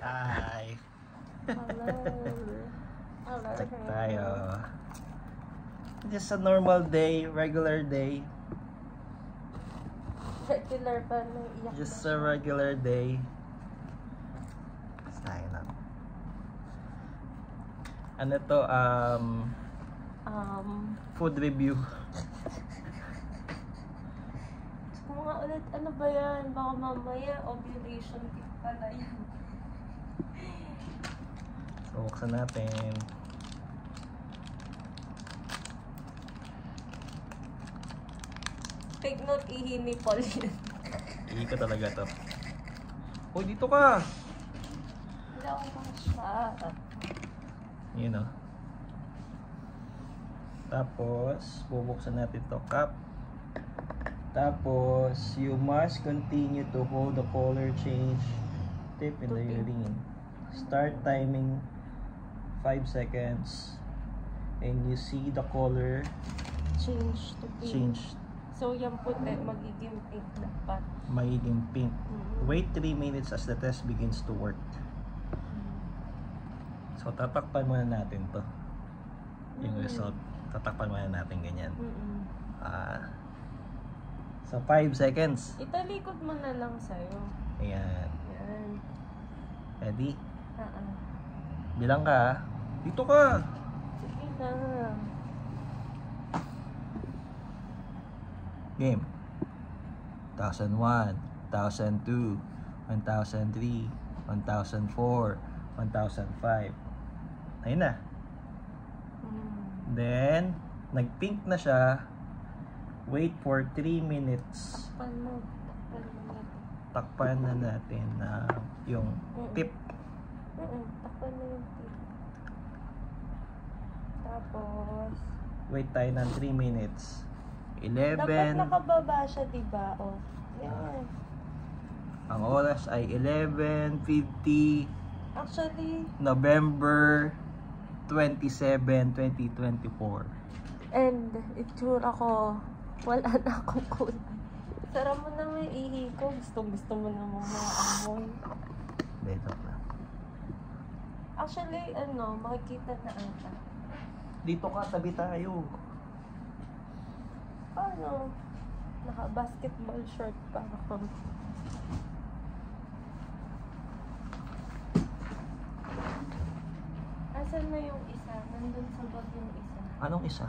Hi! Hello. Hello. Check tayo. Just a normal day, regular day. Regular pa nang iyak. Just a regular day. Sayang lang. Ano to, food review. Gusto mo nga ulit, ano ba yan? Baka mamaya ovulation kit pala yan. So, buksan natin. Take note, ihi ni Paul yun. Ihi ko talaga to. Uy, dito ka! Hindi ako masya. Yun o. Tapos, bubuksan natin to cup. Tapos, you must continue to hold the color change tip in the urine. Start timing 5 seconds. And you see the color Change to pink. change. So, yung puti, magiging pink dapat. Magiging pink. Wait 3 minutes as the test begins to work. So, tatakpan muna natin to. Yung result. Tatakpan muna natin ganyan. So, 5 seconds. Italikod mo na lang sa'yo. Ayan. Yan. Ready? Bilang Bilang ka. Dito ka. Sige na. Game. 1001, 1002, 1003, 1004, 1005. Ayun na. Then, nag-pink na siya. Wait for 3 minutes. Takpan na natin na yung tip. Takpan na yung tip. Tapos, Wait tayo ng 3 minutes. 11. dapat nakababa siya, diba? Oh. Yan. Ang oras ay 11:50 Actually, November 27, 2024. and itsura ko, wala na akong kulay. Sara mo na may ihi ko. Gusto mo na mga amoy. Dito na. Actually, makikita na ata. Dito ka, tabi tayo. Paano? Naka-basketball short pa ako. Asan na yung isa? Nandun sa bag yung isa. Anong isa?